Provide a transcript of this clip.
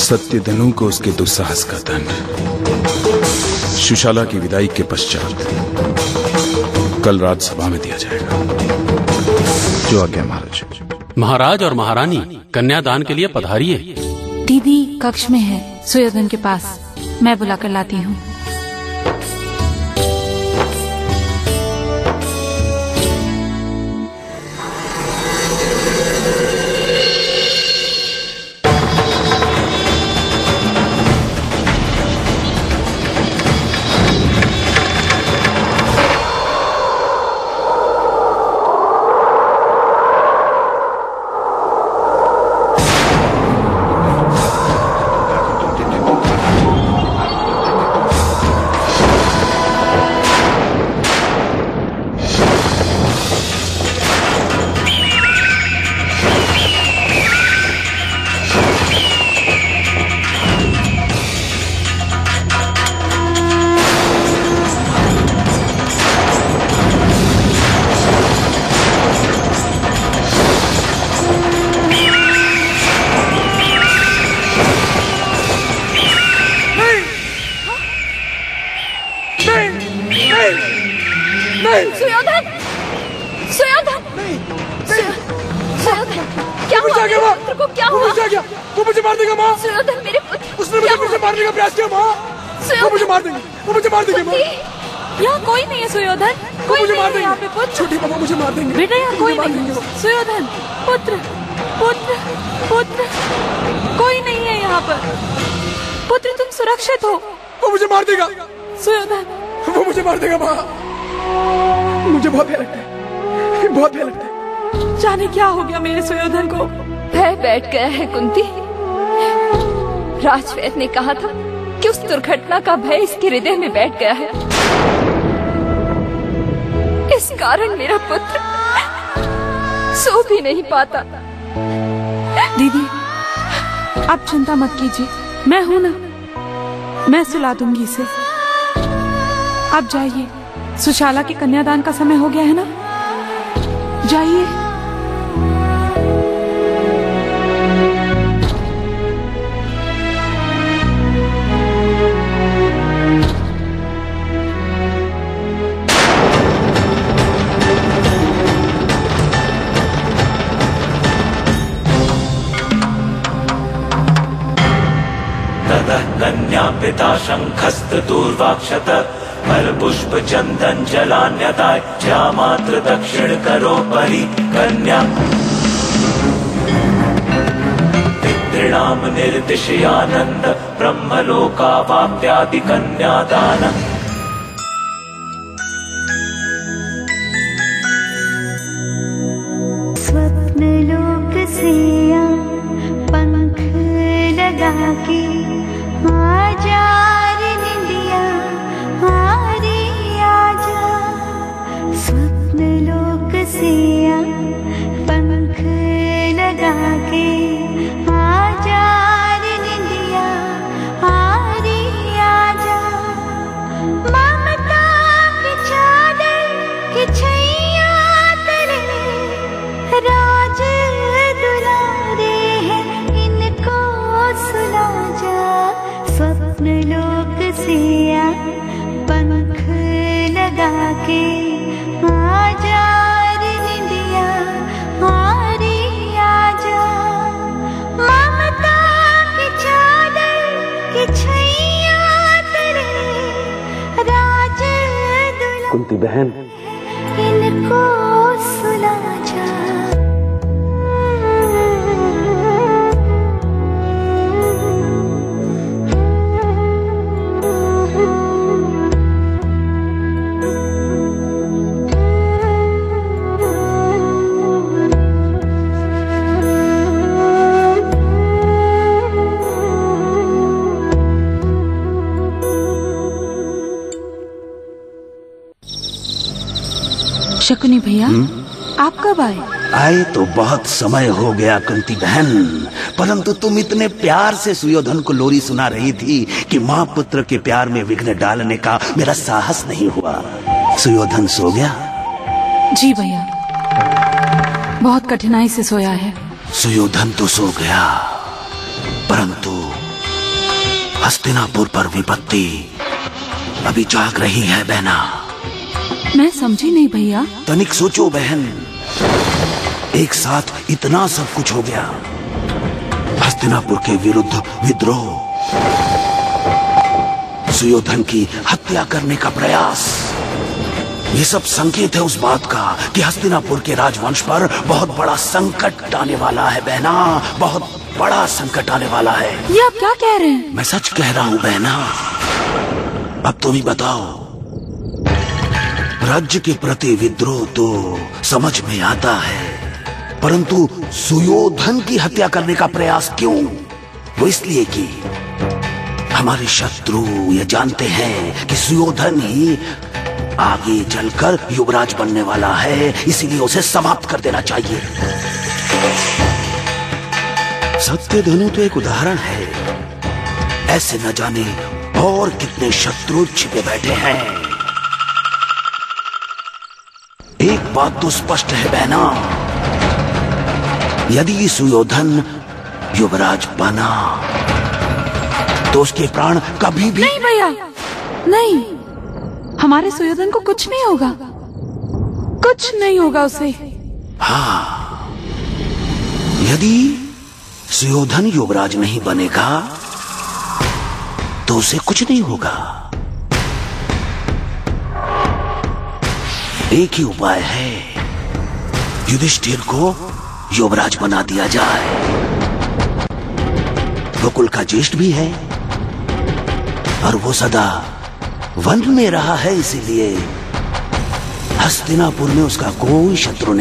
सत्यधनु को उसके दुस्साहस का दंड सुशाला की विदाई के पश्चात कल रात सभा में दिया जाएगा। जो आज्ञा महाराज। महाराज और महारानी कन्यादान के लिए पधारिए। दीदी कक्ष में है, सुयोधन के पास। मैं बुलाकर लाती हूँ। सुयोधन, सुयोधन, सुयोधन, क्या हुआ? पुत्र को क्या हुआ? वो मुझे मार देगा माँ। सुयोधन मेरे पुत्र, उसने मुझे फिर से मारने का प्रयास किया माँ। वो मुझे मार देंगे, वो मुझे मार देंगे माँ। यहाँ कोई नहीं है सुयोधन, कोई नहीं है यहाँ पे पुत्र। छोटी मामा मुझे मार देंगे बेटा, यहाँ कोई नहीं है। सुयोधन, पुत्र, पुत्र, पुत्र, कोई नहीं है यहाँ पर। पुत्र तुम सुरक्षित हो। वो मुझे मार देगा सुयोधन, वो मुझे मार देगा माँ। मुझे बहुत भय लगता है, बहुत भय लगता है। जाने क्या हो गया मेरे सुयोधन को। भय बैठ गया है कुंती। राजवैद्य ने कहा था कि उस दुर्घटना का भय इसके हृदय में बैठ गया है। इस कारण मेरा पुत्र सो भी नहीं पाता। दीदी आप चिंता मत कीजिए, मैं हूं ना, मैं सुला दूंगी इसे। आप जाइए, सुशाला के कन्यादान का समय हो गया है ना, जाइए। ततः कन्या पिता शंखस्त दूर्वाक्षत फल पुष्प चंदन जलान्यताय ज्यामात्र दक्षिण करो परि कन्या पितॄणाम निर्दिशयानंद ब्रह्मलोकावाप्त्यादि कन्यादान। स्वप्नलोक से पंख लगा के आजा रे निंदिया, आरे आजा। स्वप्नलोक से पंख लगा के आजा रे निंदिया, आरे आजा। ममता की चादर की छैया तले राज दुलारे हैं, इनको सुला जा। स्वप्नलोक से पंख लगा के आजा रे निंदिया, आरे आजा। ममता की चादर की छैया तले राज दुलारे, कुंती बहन, इनको सुला जा। शकुनी भैया, आप कब आए? आए तो बहुत समय हो गया कुंती बहन, परंतु तुम इतने प्यार से सुयोधन को लोरी सुना रही थी कि माँ पुत्र के प्यार में विघ्न डालने का मेरा साहस नहीं हुआ। सुयोधन सो गया? जी भैया, बहुत कठिनाई से सोया है। सुयोधन तो सो गया, परंतु हस्तिनापुर पर विपत्ति अभी जाग रही है बहना। मैं समझी नहीं भैया। तनिक सोचो बहन, एक साथ इतना सब कुछ हो गया। हस्तिनापुर के विरुद्ध विद्रोह, सुयोधन की हत्या करने का प्रयास, ये सब संकेत है उस बात का कि हस्तिनापुर के राजवंश पर बहुत बड़ा संकट आने वाला है बहना, बहुत बड़ा संकट आने वाला है। ये आप क्या कह रहे हैं? मैं सच कह रहा हूं बहना। अब तुम ही बताओ, राज्य के प्रति विद्रोह तो समझ में आता है, परंतु सुयोधन की हत्या करने का प्रयास क्यों? वो इसलिए कि हमारे शत्रु ये जानते हैं कि सुयोधन ही आगे चलकर युवराज बनने वाला है, इसीलिए उसे समाप्त कर देना चाहिए। सत्यधनु तो एक उदाहरण है, ऐसे न जाने और कितने शत्रु छिपे बैठे हैं। एक बात तो स्पष्ट है बहना, यदि सुयोधन युवराज बना तो उसके प्राण कभी भी नहीं भैया, नहीं, हमारे सुयोधन को कुछ नहीं होगा, कुछ नहीं होगा उसे। हाँ, यदि सुयोधन युवराज नहीं बनेगा तो उसे कुछ नहीं होगा। एक ही उपाय है, युधिष्ठिर को युवराज बना दिया जाए। वो कुल का ज्येष्ठ भी है और वो सदा वन में रहा है, इसीलिए हस्तिनापुर में उसका कोई शत्रु नहीं।